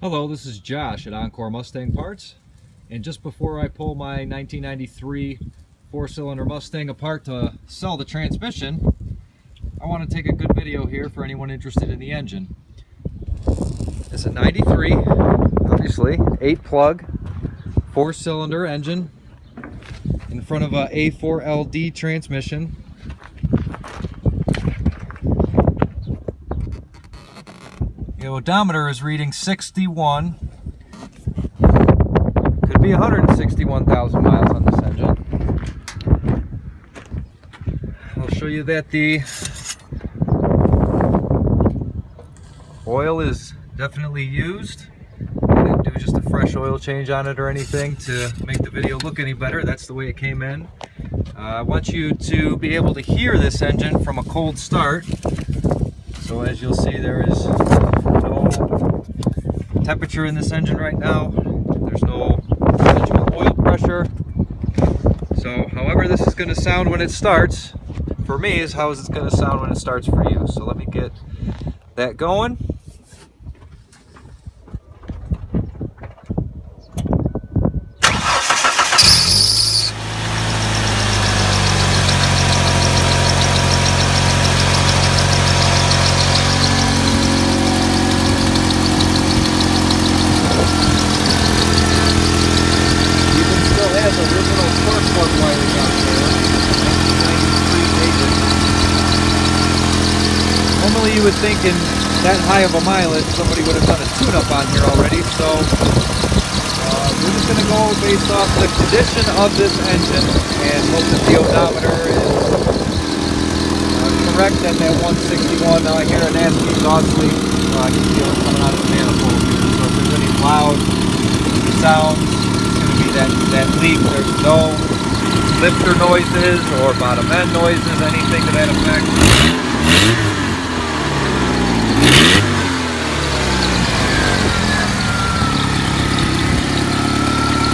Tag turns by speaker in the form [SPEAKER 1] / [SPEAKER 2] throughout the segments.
[SPEAKER 1] Hello, this is Josh at Encore Mustang Parts, and just before I pull my 1993 four-cylinder Mustang apart to sell the transmission, I want to take a good video here for anyone interested in the engine. It's a 93, obviously, 8-plug, four-cylinder engine in front of a A4LD transmission. The odometer is reading 61. Could be 161,000 miles on this engine. I'll show you that the oil is definitely used. I didn't do just a fresh oil change on it or anything to make the video look any better. That's the way it came in. I want you to be able to hear this engine from a cold start. So as you'll see, there is no temperature in this engine right now. There's no residual oil pressure. So however this is going to sound when it starts, for me, is how is it going to sound when it starts for you. So let me get that going. Normally you would think in that high of a mileage somebody would have done a tune-up on here already, so we're just going to go based off the condition of this engine and hope that the odometer is correct at that 161. Now I hear a nasty exhaust leak. I can feel it coming out of the manifold here, so if there's any loud sounds, it's going to be that leak. There's no lifter noises or bottom end noises, anything to that effect.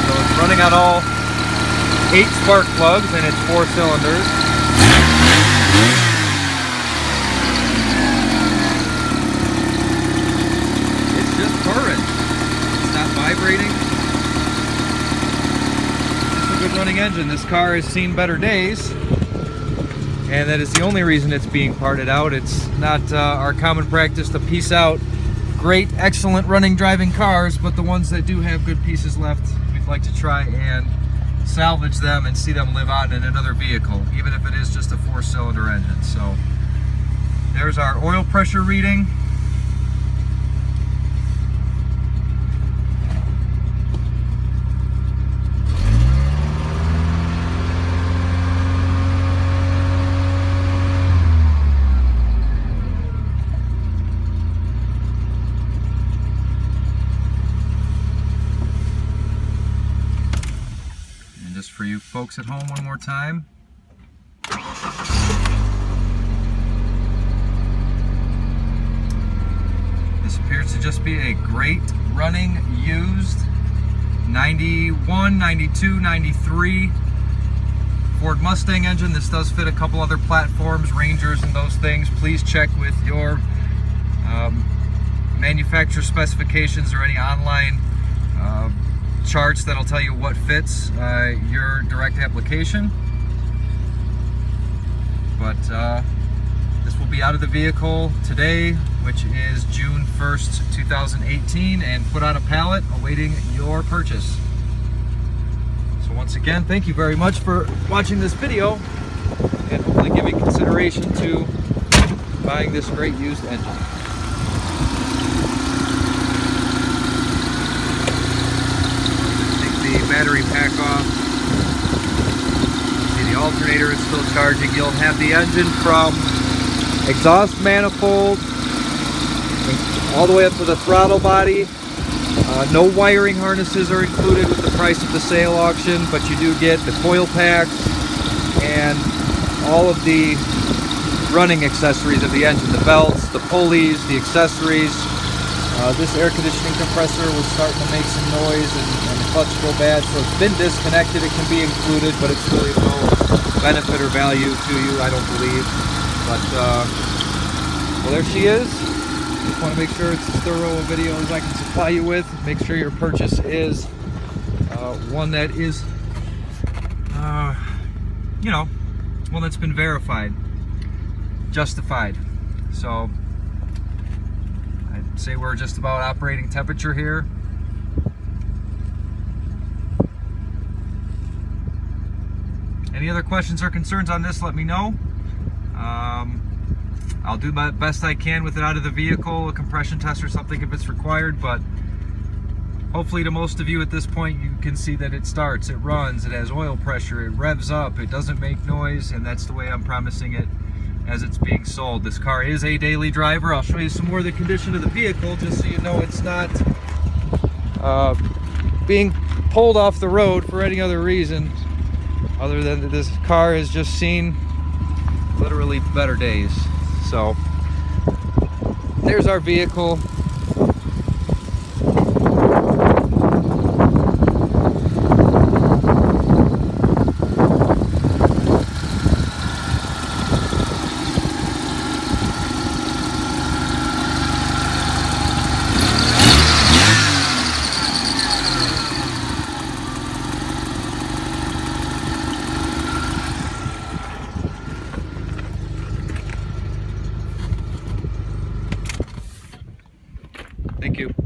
[SPEAKER 1] So it's running on all 8 spark plugs and it's 4 cylinders. It's just purring. It's not vibrating. Good running engine. This car has seen better days, and that is the only reason it's being parted out. It's not our common practice to piece out great, excellent running driving cars, but the ones that do have good pieces left, we'd like to try and salvage them and see them live on in another vehicle, even if it is just a 4-cylinder engine. So there's our oil pressure reading. Just for you folks at home, one more time. This appears to just be a great running used 91, 92, 93 Ford Mustang engine. This does fit a couple other platforms, Rangers and those things. Please check with your manufacturer specifications or any online charts that'll tell you what fits your direct application. But this will be out of the vehicle today, which is June 1st, 2018, and put on a pallet awaiting your purchase. So once again, thank you very much for watching this video and hopefully giving consideration to buying this great used engine. Battery pack off. See, the alternator is still charging. You'll have the engine from exhaust manifold all the way up to the throttle body. No wiring harnesses are included with the price of the sale auction, but you do get the coil packs and all of the running accessories of the engine, the belts, the pulleys, the accessories. This air conditioning compressor was starting to make some noise and the clutch go bad, so it's been disconnected. It can be included, but it's really of no benefit or value to you, I don't believe. But, well, there she is. just want to make sure it's as thorough a video as I can supply you with. Make sure your purchase is one that is, you know, one that's been verified, justified. So I'd say we're just about operating temperature here. Any other questions or concerns on this, let me know. I'll do my best I can with it out of the vehicle, a compression test or something if it's required, but hopefully to most of you at this point you can see that it starts, it runs, it has oil pressure, it revs up, it doesn't make noise, and that's the way I'm promising it as it's being sold. This car is a daily driver. I'll show you some more of the condition of the vehicle just so you know it's not being pulled off the road for any other reason other than that this car has just seen literally better days. So there's our vehicle. Thank you.